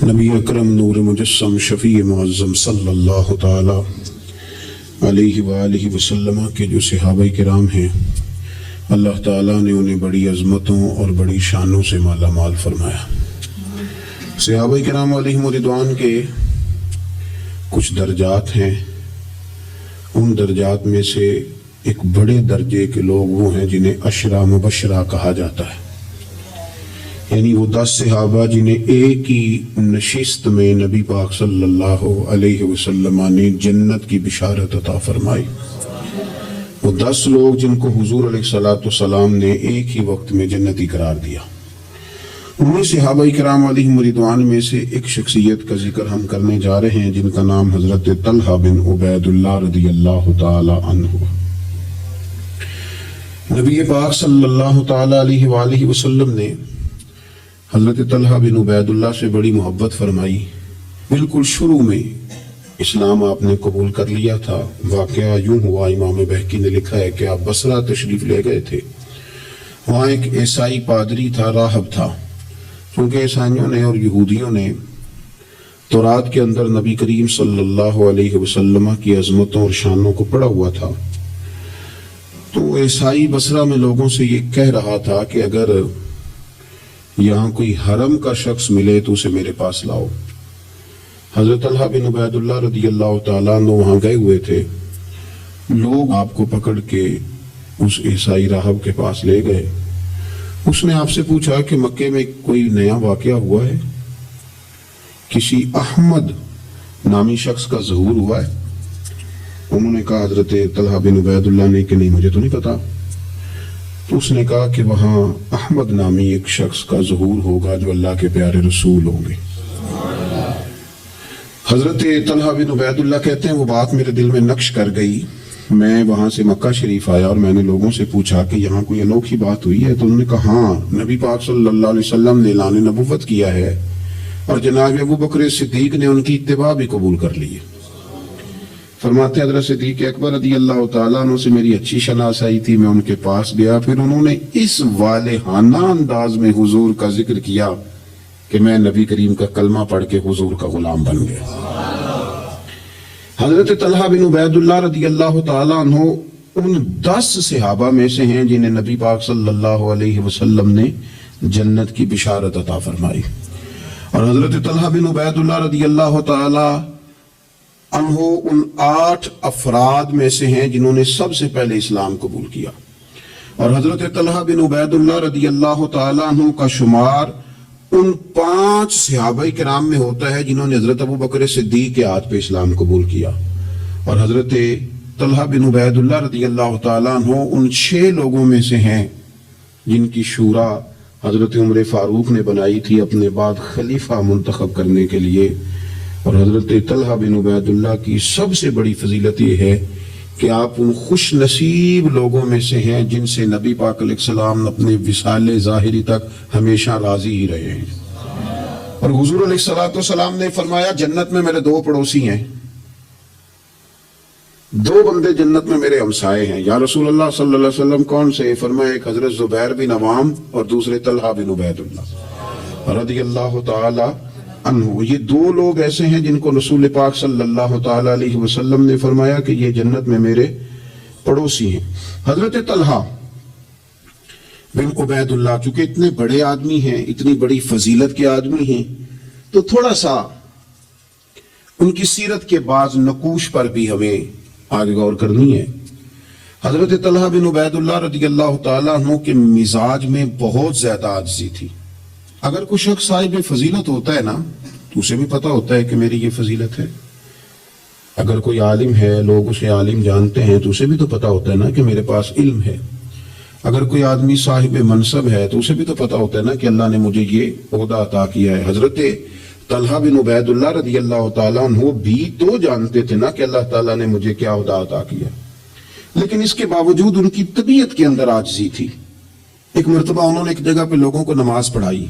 نبی اکرم نور مجسم شفیع معظم صلی اللہ تعالی علیہ وآلہ وسلم کے جو صحابہ کرام ہیں، اللہ تعالیٰ نے انہیں بڑی عظمتوں اور بڑی شانوں سے مالا مال فرمایا۔ صحابہ کرام علیہم رضوان کے کچھ درجات ہیں، ان درجات میں سے ایک بڑے درجے کے لوگ وہ ہیں جنہیں عشرہ مبشرہ کہا جاتا ہے، یعنی وہ 10 صحابہ جنہیں ایک ہی نشست میں نبی پاک صلی اللہ علیہ وسلم نے جنت کی بشارت عطا فرمائی۔ وہ 10 لوگ جن کو حضور علیہ السلام نے ایک ہی وقت میں جنتی قرار دیا۔ انہیں صحابہ کرام علیہم رضوان میں سے ایک شخصیت کا ذکر ہم کرنے جا رہے ہیں جن کا نام حضرت طلحہ بن عبید اللہ رضی اللہ تعالی عنہ۔ نبی پاک صلی اللہ تعالی علیہ وآلہ وسلم نے حضرت طلحہ بن عبید اللہ سے بڑی محبت فرمائی۔ بالکل شروع میں اسلام آپ نے قبول کر لیا تھا۔ واقعہ یوں ہوا، امام بہقی نے لکھا ہے کہ آپ بصرہ تشریف لے گئے تھے۔ وہاں ایک عیسائی پادری تھا، راہب تھا۔ چونکہ عیسائیوں نے اور یہودیوں نے تورات کے اندر نبی کریم صلی اللہ علیہ وسلم کی عظمتوں اور شانوں کو پڑھا ہوا تھا، تو عیسائی بصرہ میں لوگوں سے یہ کہہ رہا تھا کہ اگر یہاں کوئی حرم کا شخص ملے تو اسے میرے پاس لاؤ۔ حضرت طلحہ بن عبید اللہ رضی اللہ تعالیٰ عنہ وہاں گئے ہوئے تھے۔ لوگ آپ کو پکڑ کے اس عیسائی راہب کے پاس لے گئے۔ اس نے آپ سے پوچھا کہ مکے میں کوئی نیا واقعہ ہوا ہے، کسی احمد نامی شخص کا ظہور ہوا ہے؟ انہوں نے کہا حضرت طلحہ بن عبید اللہ نے کہ نہیں، مجھے تو نہیں پتا۔ تو اس نے کہا کہ وہاں احمد نامی ایک شخص کا ظہور ہوگا جو اللہ کے پیارے رسول ہوں گے۔ حضرت طلحہ بن عبید اللہ کہتے ہیں وہ بات میرے دل میں نقش کر گئی۔ میں وہاں سے مکہ شریف آیا اور میں نے لوگوں سے پوچھا کہ یہاں کوئی انوکھی بات ہوئی ہے؟ تو انہوں نے کہا ہاں، نبی پاک صلی اللہ علیہ وسلم نے اعلان نبوت کیا ہے اور جناب ابوبکر صدیق نے ان کی اتباع بھی قبول کر لی ہے۔ فرماتے حضرت صدیق اکبر رضی اللہ تعالیٰ عنہ سے میری اچھی شناسائی تھی، میں ان کے پاس گیا، پھر انہوں نے اس والہانہ انداز میں حضور کا ذکر کیا کہ میں نبی کریم کا کلمہ پڑھ کے حضور کا غلام بن گیا۔ حضرت طلحہ بن عبید اللہ رضی اللہ تعالیٰ عنہ ان 10 صحابہ میں سے ہیں جنہیں نبی پاک صلی اللہ علیہ وسلم نے جنت کی بشارت عطا فرمائی۔ اور حضرت طلحہ بن عبید اللہ رضی اللہ تعالیٰ عنہ ان 8 افراد میں سے ہیں جنہوں نے سب سے پہلے اسلام قبول کیا۔ اور حضرت طلحہ بن عبید اللہ رضی اللہ تعالیٰ عنہ کا شمار ان 5 صحابہ کرام میں ہوتا ہے جنہوں نے حضرت ابوبکر صدیق کے ہاتھ پہ اسلام قبول کیا۔ اور حضرت طلحہ بن عبید اللہ رضی اللہ تعالیٰ عنہ ان 6 لوگوں میں سے ہیں جن کی شورا حضرت عمر فاروق نے بنائی تھی اپنے بعد خلیفہ منتخب کرنے کے لیے۔ اور حضرت طلحہ بن عبید اللہ کی سب سے بڑی فضیلت یہ ہے کہ آپ ان خوش نصیب لوگوں میں سے ہیں جن سے نبی پاک علیہ السلام اپنے وصال ظاہری تک ہمیشہ راضی ہی رہے ہیں۔ اور حضور علیہ السلام نے فرمایا جنت میں میرے 2 پڑوسی ہیں، 2 بندے جنت میں میرے ہمسائے ہیں۔ یا رسول اللہ صلی اللہ علیہ وسلم کون سے؟ فرمایا ایک حضرت زبیر بن عوام اور دوسرے طلحہ بن عبید اللہ رضی اللہ تعالی عنہ۔ یہ 2 لوگ ایسے ہیں جن کو رسول پاک صلی اللہ تعالی علیہ وسلم نے فرمایا کہ یہ جنت میں میرے پڑوسی ہیں۔ حضرت طلحہ بن عبید اللہ چونکہ اتنے بڑے آدمی ہیں، اتنی بڑی فضیلت کے آدمی ہیں، تو تھوڑا سا ان کی سیرت کے بعض نقوش پر بھی ہمیں آگے غور کرنی ہے۔ حضرت طلحہ بن عبید اللہ رضی اللہ تعالیٰ عنہ کے مزاج میں بہت زیادہ عاجزی تھی۔ اگر کوئی شخص صاحب فضیلت ہوتا ہے نا تو اسے بھی پتہ ہوتا ہے کہ میری یہ فضیلت ہے۔ اگر کوئی عالم ہے، لوگ اسے عالم جانتے ہیں تو اسے بھی تو پتہ ہوتا ہے نا کہ میرے پاس علم ہے۔ اگر کوئی آدمی صاحب منصب ہے تو اسے بھی تو پتہ ہوتا ہے نا کہ اللہ نے مجھے یہ عہدہ عطا کیا ہے۔ حضرت طلحہ بن عبید اللہ رضی اللہ تعالیٰ عنہ بھی تو جانتے تھے نا کہ اللہ تعالیٰ نے مجھے کیا عہدہ عطا کیا، لیکن اس کے باوجود ان کی طبیعت کے اندر عاجزی تھی۔ ایک مرتبہ انہوں نے ایک جگہ پہ لوگوں کو نماز پڑھائی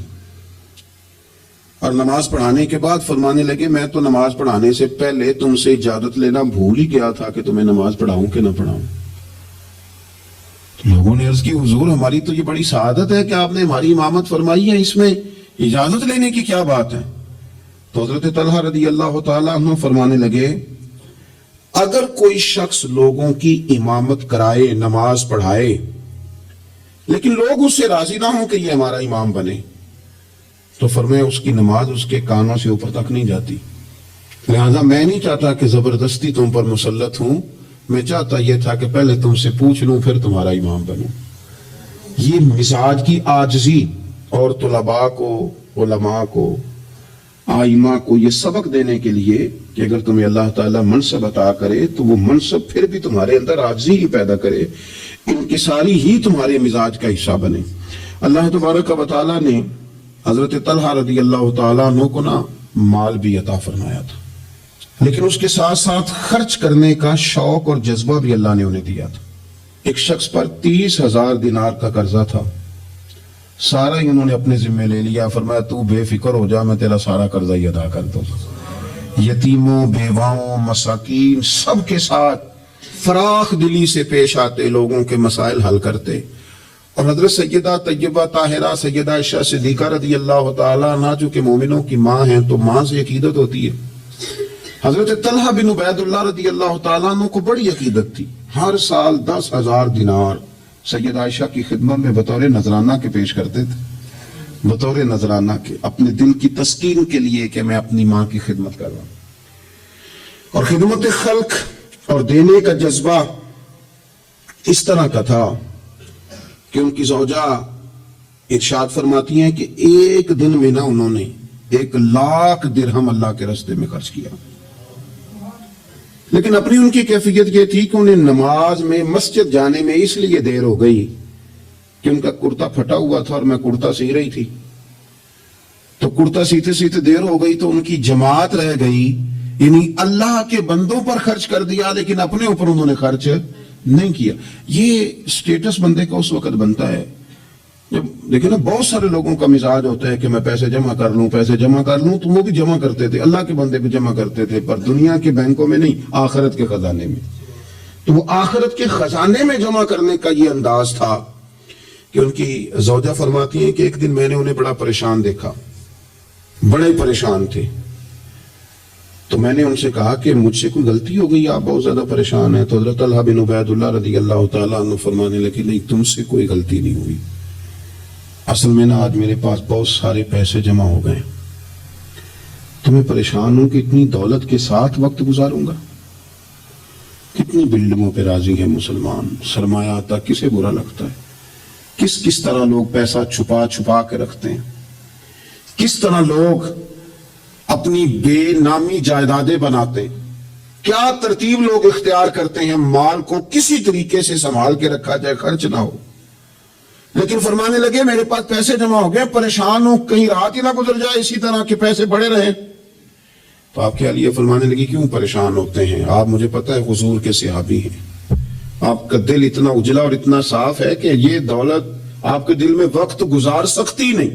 اور نماز پڑھانے کے بعد فرمانے لگے میں تو نماز پڑھانے سے پہلے تم سے اجازت لینا بھول ہی گیا تھا کہ تمہیں نماز پڑھاؤں کہ نہ پڑھاؤں۔ لوگوں نے عرض کی حضور ہماری تو یہ بڑی سعادت ہے کہ آپ نے ہماری امامت فرمائی ہے، اس میں اجازت لینے کی کیا بات ہے؟ تو حضرت طلحہ رضی اللہ تعالیٰ عنہ فرمانے لگے اگر کوئی شخص لوگوں کی امامت کرائے، نماز پڑھائے، لیکن لوگ اس سے راضی نہ ہوں کہ یہ ہمارا امام بنے، تو فرمایا اس کی نماز اس کے کانوں سے اوپر تک نہیں جاتی۔ لہذا میں نہیں چاہتا کہ زبردستی تم پر مسلط ہوں، میں چاہتا یہ تھا کہ پہلے تم سے پوچھ لوں پھر تمہارا امام بنوں۔ یہ مزاج کی عاجزی، اور طلباء کو، علماء کو، آئمہ کو یہ سبق دینے کے لیے کہ اگر تمہیں اللہ تعالیٰ منصب عطا کرے تو وہ منصب پھر بھی تمہارے اندر عاجزی ہی پیدا کرے، انکساری ہی تمہارے مزاج کا حصہ بنے۔ اللہ تبارک و تعالیٰ نے حضرت طلحہ رضی اللہ تعالیٰ عنہ کو مال بھی عطا فرمایا تھا، لیکن اس کے ساتھ ساتھ خرچ کرنے کا شوق اور جذبہ بھی اللہ نے انہیں دیا تھا۔ ایک شخص پر 30,000 دینار کا قرضہ تھا، سارا ہی انہوں نے اپنے ذمہ لے لیا، فرمایا تو بے فکر ہو جا، میں تیرا سارا قرضہ ہی ادا کر دوں۔ یتیموں، بیواؤں، مساکین سب کے ساتھ فراخ دلی سے پیش آتے، لوگوں کے مسائل حل کرتے۔ اور حضرت سیدہ طیبہ طاہرہ سیدہ عائشہ صدیقہ رضی اللہ تعالیٰ عنہ جو کہ مومنوں کی ماں ہیں، تو ماں سے عقیدت ہوتی ہے۔ حضرت طلحہ بن عبید اللہ رضی اللہ تعالیٰ عنہ کو بڑی عقیدت تھی، ہر سال 10,000 دینار سیدہ عائشہ کی خدمت میں بطور نذرانہ کے پیش کرتے تھے، بطور نذرانہ کے، اپنے دل کی تسکین کے لیے کہ میں اپنی ماں کی خدمت کر رہا ہوں۔ اور خدمت خلق اور دینے کا جذبہ اس طرح کا تھا کہ ان کی زوجہ ارشاد فرماتی ہیں کہ ایک دن میں انہوں نے 1,00,000 درہم اللہ کے راستے میں خرچ کیا۔ لیکن اپنی ان کی کیفیت یہ تھی کہ انہیں نماز میں، مسجد جانے میں اس لیے دیر ہو گئی کہ ان کا کرتا پھٹا ہوا تھا اور میں کرتا سی رہی تھی، تو کرتا سیتے سیتے دیر ہو گئی تو ان کی جماعت رہ گئی، یعنی اللہ کے بندوں پر خرچ کر دیا لیکن اپنے اوپر انہوں نے خرچ نہیں کیا۔ یہ سٹیٹس بندے کا اس وقت بنتا ہے جب دیکھیں نا، بہت سارے لوگوں کا مزاج ہوتا ہے کہ میں پیسے جمع کر لوں، پیسے جمع کر لوں، تو وہ بھی جمع کرتے تھے، اللہ کے بندے بھی جمع کرتے تھے، پر دنیا کے بینکوں میں نہیں، آخرت کے خزانے میں۔ تو وہ آخرت کے خزانے میں جمع کرنے کا یہ انداز تھا کہ ان کی زوجہ فرماتی ہیں کہ ایک دن میں نے انہیں بڑا پریشان دیکھا، بڑے پریشان تھے، تو میں نے ان سے کہا کہ مجھ سے کوئی غلطی ہو گئی، آپ بہت زیادہ پریشان ہیں۔ تو حضرت طلحہ بن عبید اللہ رضی اللہ تعالیٰ عنہ فرمانے لگے نہیں، تم سے کوئی غلطی نہیں ہوئی، اصل میں آج میرے پاس بہت سارے پیسے جمع ہو گئے، تو میں پریشان ہوں کہ اتنی دولت کے ساتھ وقت گزاروں گا۔ کتنی بلڈنگوں پہ راضی ہے مسلمان، سرمایہ آتا کسے برا لگتا ہے، کس طرح لوگ پیسہ چھپا چھپا کے رکھتے ہیں، کس طرح لوگ اپنی بے نامی جائیدادیں بناتے ہیں، کیا ترتیب لوگ اختیار کرتے ہیں مال کو کسی طریقے سے سنبھال کے رکھا جائے، خرچ نہ ہو۔ لیکن فرمانے لگے میرے پاس پیسے جمع ہو گئے، پریشان ہوں کہیں رات ہی نہ گزر جائے اسی طرح کے پیسے بڑے رہیں۔ تو آپ کے لیے فرمانے لگی کیوں پریشان ہوتے ہیں، آپ مجھے پتہ ہے حضور کے صحابی ہیں، آپ کا دل اتنا اجلا اور اتنا صاف ہے کہ یہ دولت آپ کے دل میں وقت گزار سکتی نہیں،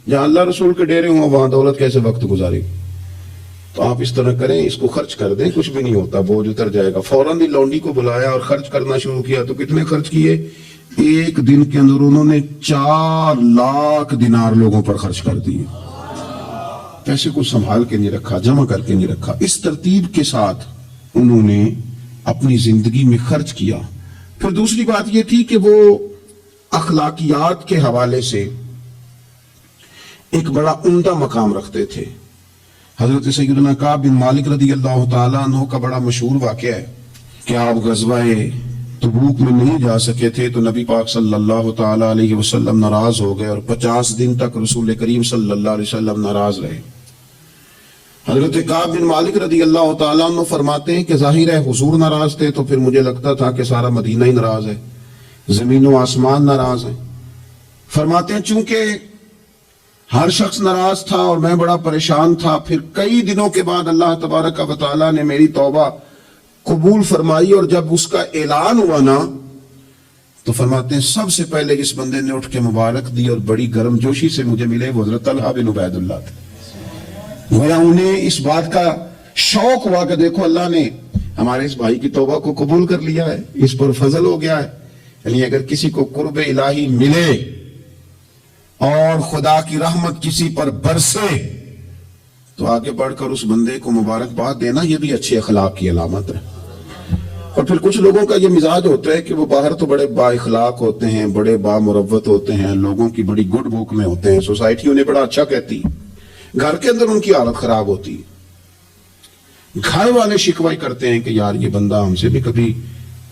جہاں اللہ رسول کے ڈیرے ہوں وہاں دولت کیسے وقت گزارے گی۔ تو آپ اس طرح کریں، اس کو خرچ کر دیں، کچھ بھی نہیں ہوتا، بوجھ اتر جائے گا۔ فوراً ہی لونڈی کو بلایا اور خرچ کرنا شروع کیا۔ تو کتنے خرچ کیے؟ ایک دن کے اندر انہوں نے 4,00,000 دینار لوگوں پر خرچ کر دیے۔ پیسے کو سنبھال کے نہیں رکھا، جمع کر کے نہیں رکھا، اس ترتیب کے ساتھ انہوں نے اپنی زندگی میں خرچ کیا۔ پھر دوسری بات یہ تھی کہ وہ اخلاقیات کے حوالے سے ایک بڑا عمدہ مقام رکھتے تھے۔ حضرت سیدنا کعب بن مالک رضی اللہ تعالیٰ عنہ کا بڑا مشہور واقعہ ہے کہ آپ غزوہ تبوک میں نہیں جا سکے تھے، تو نبی پاک صلی اللہ تعالیٰ علیہ وسلم ناراض ہو گئے اور 50 دن تک رسول کریم صلی اللہ علیہ وسلم ناراض رہے۔ حضرت کعب بن مالک رضی اللہ تعالیٰ عنہ فرماتے ہیں کہ ظاہر ہے حضور ناراض تھے تو پھر مجھے لگتا تھا کہ سارا مدینہ ہی ناراض ہے، زمین و آسمان ناراض ہے۔ فرماتے ہیں چونکہ ہر شخص ناراض تھا اور میں بڑا پریشان تھا، پھر کئی دنوں کے بعد اللہ تبارک و تعالیٰ نے میری توبہ قبول فرمائی، اور جب اس کا اعلان ہوا نا تو فرماتے ہیں سب سے پہلے اس بندے نے اٹھ کے مبارک دی اور بڑی گرم جوشی سے مجھے ملے، وہ حضرت طلحہ بن عبید اللہ تھے۔ گویا انہیں اس بات کا شوق ہوا کہ دیکھو اللہ نے ہمارے اس بھائی کی توبہ کو قبول کر لیا ہے، اس پر فضل ہو گیا ہے۔ یعنی اگر کسی کو قرب الہی ملے اور خدا کی رحمت کسی پر برسے تو آگے بڑھ کر اس بندے کو مبارکباد دینا یہ بھی اچھے اخلاق کی علامت ہے۔ اور پھر کچھ لوگوں کا یہ مزاج ہوتا ہے کہ وہ باہر تو بڑے با اخلاق ہوتے ہیں، بڑے با مروت ہوتے ہیں، لوگوں کی بڑی گڈ بک میں ہوتے ہیں، سوسائٹی انہیں بڑا اچھا کہتی ہے، گھر کے اندر ان کی حالت خراب ہوتی ہے۔ گھر والے شکوہ کرتے ہیں کہ یار یہ بندہ ہم سے بھی کبھی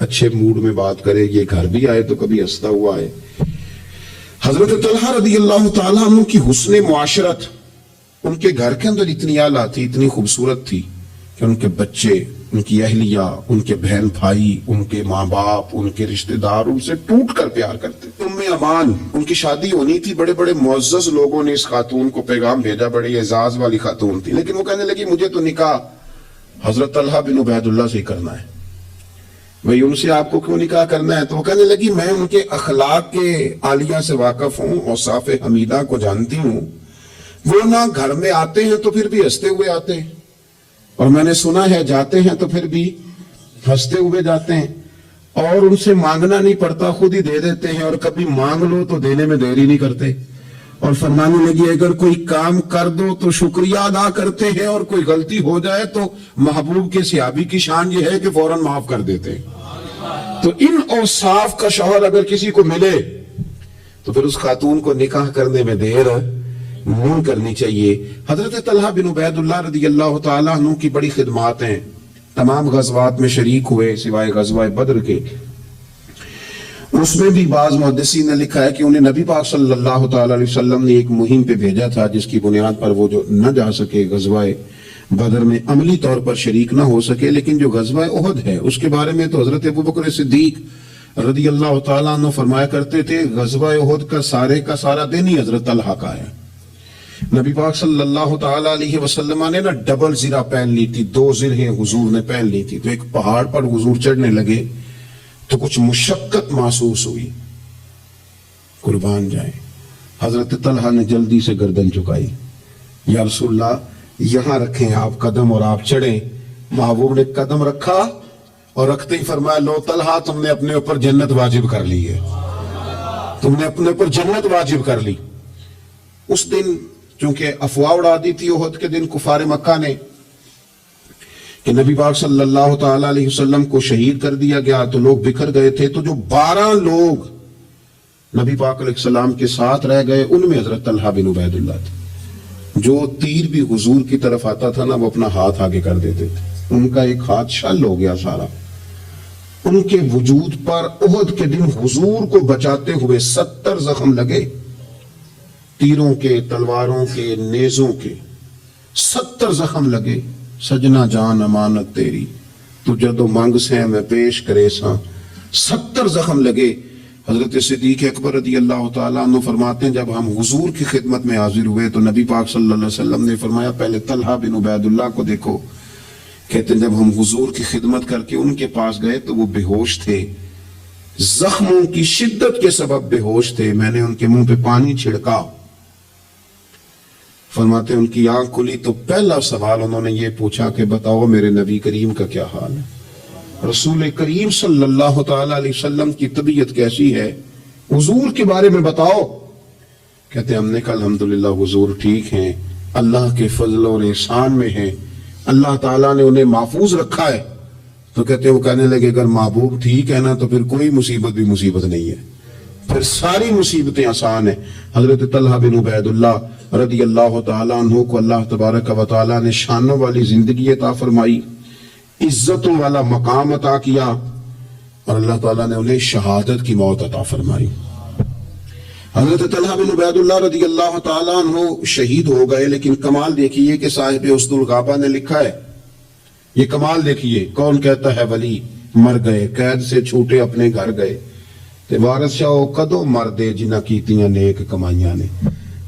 اچھے موڈ میں بات کرے، یہ گھر بھی آئے تو کبھی ہنستا ہوا آئے۔ حضرت طلحہ رضی اللہ تعالیٰ عنہ کی حسن معاشرت ان کے گھر کے اندر اتنی اعلیٰ تھی، اتنی خوبصورت تھی کہ ان کے بچے، ان کی اہلیہ، ان کے بہن بھائی، ان کے ماں باپ، ان کے رشتہ دار ان سے ٹوٹ کر پیار کرتے۔ ام امان ان کی شادی ہونی تھی، بڑے بڑے معزز لوگوں نے اس خاتون کو پیغام بھیجا، بڑی اعزاز والی خاتون تھی، لیکن وہ کہنے لگی مجھے تو نکاح حضرت طلحہ بن عبید اللہ سے ہی کرنا ہے۔ بھئی ان سے آپ کو کیوں نکاح کرنا ہے؟ تو وہ کہنے لگی میں ان کے اخلاق کے عالیہ سے واقف ہوں، اوصاف حمیدہ کو جانتی ہوں، وہ نہ گھر میں آتے ہیں تو پھر بھی ہنستے ہوئے آتے ہیں، اور میں نے سنا ہے جاتے ہیں تو پھر بھی ہنستے ہوئے جاتے ہیں، اور ان سے مانگنا نہیں پڑتا، خود ہی دے دیتے ہیں، اور کبھی مانگ لو تو دینے میں دیری نہیں کرتے، اور فرمانے لگی اگر کوئی کام کر دو تو شکریہ ادا کرتے ہیں، اور کوئی غلطی ہو جائے تو محبوب کے صحابی کی شان یہ ہے کہ فوراً معاف کر دیتے ہیں۔ تو ان اوصاف کا شوہر اگر کسی کو ملے تو پھر اس خاتون کو نکاح کرنے میں دیر نہیں کرنی چاہیے۔ حضرت طلحہ بن عبید اللہ رضی اللہ تعالیٰ عنہ کی بڑی خدمات ہیں، تمام غزوات میں شریک ہوئے سوائے غزوہ بدر کے۔ اس میں بھی بعض محدثین نے لکھا ہے کہ انہیں نبی پاک صلی اللہ تعالیٰ علیہ وسلم نے ایک مہم پہ بھیجا تھا جس کی بنیاد پر وہ جو نہ جا سکے، غزوہ بدر میں عملی طور پر شریک نہ ہو سکے، لیکن جو غزوہ احد ہے اس کے بارے میں تو حضرت ابوبکر صدیق رضی اللہ تعالیٰ عنہ فرمایا کرتے تھے غزوہ احد کا سارا دن ہی حضرت طلحہ کا ہے۔ نبی پاک صلی اللہ تعالیٰ علیہ وسلم نے نا ڈبل زرہ پہن لی تھی، 2 زرہیں حضور نے پہن لی تھی، تو ایک پہاڑ پر حضور چڑھنے لگے تو کچھ مشقت محسوس ہوئی، قربان جائیں، حضرت طلحہ نے جلدی سے گردن چکائی، یا رسول اللہ یہاں رکھیں آپ قدم اور آپ چڑھیں۔ محبوب نے قدم رکھا اور رکھتے ہی فرمایا لو طلحہ تم نے اپنے اوپر جنت واجب کر لی ہے، تم نے اپنے اوپر جنت واجب کر لی۔ اس دن چونکہ افواہ اڑا دی تھی احد کے دن کفار مکہ نے کہ نبی پاک صلی اللہ تعالیٰ علیہ وسلم کو شہید کر دیا گیا، تو لوگ بکھر گئے تھے، تو جو 12 لوگ نبی پاک علیہ السلام کے ساتھ رہ گئے ان میں حضرت طلحہ بن عبید اللہ تھے۔ جو تیر بھی حضور کی طرف آتا تھا نا وہ اپنا ہاتھ آگے کر دیتے تھے، ان کا ایک ہاتھ شل ہو گیا سارا۔ ان کے وجود پر احد کے دن حضور کو بچاتے ہوئے 70 زخم لگے، تیروں کے، تلواروں کے، نیزوں کے 70 زخم لگے۔ سجنا جان امانت تیری تو جدو مانگ سے میں پیش کرے ساں، 70 زخم لگے۔ حضرت صدیق اکبر رضی اللہ تعالیٰ عنہ فرماتے ہیں جب ہم حضور کی خدمت میں حاضر ہوئے تو نبی پاک صلی اللہ علیہ وسلم نے فرمایا پہلے طلحہ بن عبید اللہ کو دیکھو۔ کہتے ہیں جب ہم حضور کی خدمت کر کے ان کے پاس گئے تو وہ بے ہوش تھے، زخموں کی شدت کے سبب بے ہوش تھے، میں نے ان کے منہ پہ پانی چھڑکا۔ فرماتے ہیں ان کی آنکھ کھلی تو پہلا سوال انہوں نے یہ پوچھا کہ بتاؤ میرے نبی کریم کا کیا حال ہے، رسول کریم صلی اللہ تعالیٰ علیہ وسلم کی طبیعت کیسی ہے، حضور کے بارے میں بتاؤ۔ کہتے ہیں ہم نے کہا الحمدللہ حضور ٹھیک ہیں، اللہ کے فضل اور احسان میں ہیں، اللہ تعالیٰ نے انہیں محفوظ رکھا ہے۔ تو کہتے ہیں وہ کہنے لگے اگر محبوب ٹھیک ہے نا تو پھر کوئی مصیبت بھی مصیبت نہیں ہے، پھر ساری مصیبتیں آسان ہیں۔ حضرت طلحہ بن عبید اللہ رضی اللہ تعالیٰ عنہ کو اللہ تبارک و تعالیٰ نے شانوں والی زندگی عطا فرمائی، عزتوں والا مقام عطا کیا، اور اللہ تعالیٰ نے انہیں شہادت کی موت عطا فرمائی۔ حضرت طلحہ بن عبید اللہ رضی اللہ تعالیٰ عنہ شہید ہو گئے، لیکن کمال دیکھیے کہ صاحب اسد الغابہ نے لکھا ہے، یہ کمال دیکھیے، کون کہتا ہے ولی مر گئے قید سے چھوٹے اپنے گھر گئے تے وارث شاہ کدو مر دے جنہ کیتیاں نیک کمائیاں نے۔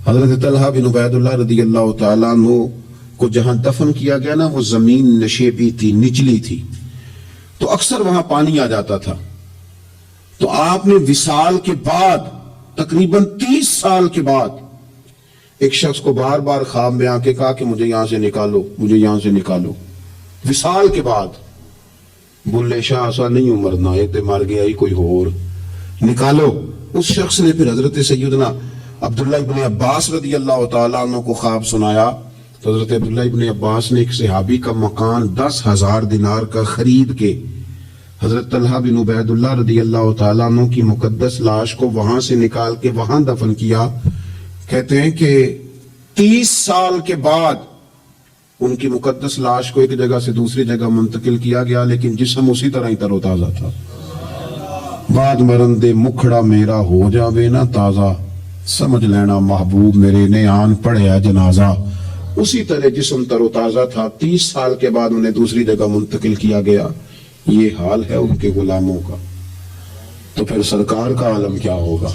حضرت طلحہ بن عبید اللہ رضی اللہ تعالیٰ عنہ کو جہاں دفن کیا گیا نا وہ زمین نشیبی تھی، نچلی تھی، تو اکثر وہاں پانی آ جاتا تھا۔ تو آپ نے وصال کے بعد تقریباً 30 سال کے بعد ایک شخص کو بار بار خواب میں آ کے کہا کہ مجھے یہاں سے نکالو، مجھے یہاں سے نکالو، وصال کے بعد۔ بلے شاہ ایسا نہیں مرنا، یہ تے مر گیا ہی کوئی اور، نکالو۔ اس شخص نے پھر حضرت سیدنا عبداللہ ابن عباس رضی اللہ تعالیٰ عنہ کو خواب سنایا، تو حضرت عبداللہ ابن عباس نے ایک صحابی کا مکان 10,000 دینار کا خرید کے حضرت طلحہ بن عبید اللہ رضی اللہ تعالیٰ عنہ کی مقدس لاش کو وہاں سے نکال کے وہاں دفن کیا. کہتے ہیں کہ 30 سال کے بعد ان کی مقدس لاش کو ایک جگہ سے دوسری جگہ منتقل کیا گیا، لیکن جسم اسی طرح ہی تر و تازہ تھا. بعد مرن دے مکھڑا میرا ہو جاوے نا تازہ، سمجھ لینا محبوب میرے نے آن پڑھیا جنازہ. اسی طرح جسم تر و تازہ تھا. 30 سال کے بعد انہیں دوسری جگہ منتقل کیا گیا. یہ حال ہے ان کے غلاموں کا، تو پھر سرکار کا عالم کیا ہوگا؟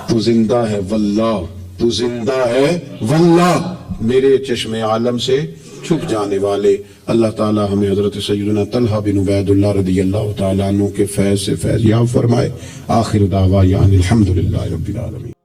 تو زندہ ہے واللہ، تو زندہ ہے واللہ، میرے چشم عالم سے چھپ جانے والے. اللہ تعالی ہمیں حضرت سیدنا طلحہ بن عبید اللہ رضی اللہ تعالیٰ عنہ کے فیض سے فیض یاب فرمائے. آخر دعوانا الحمدللہ رب العالمین.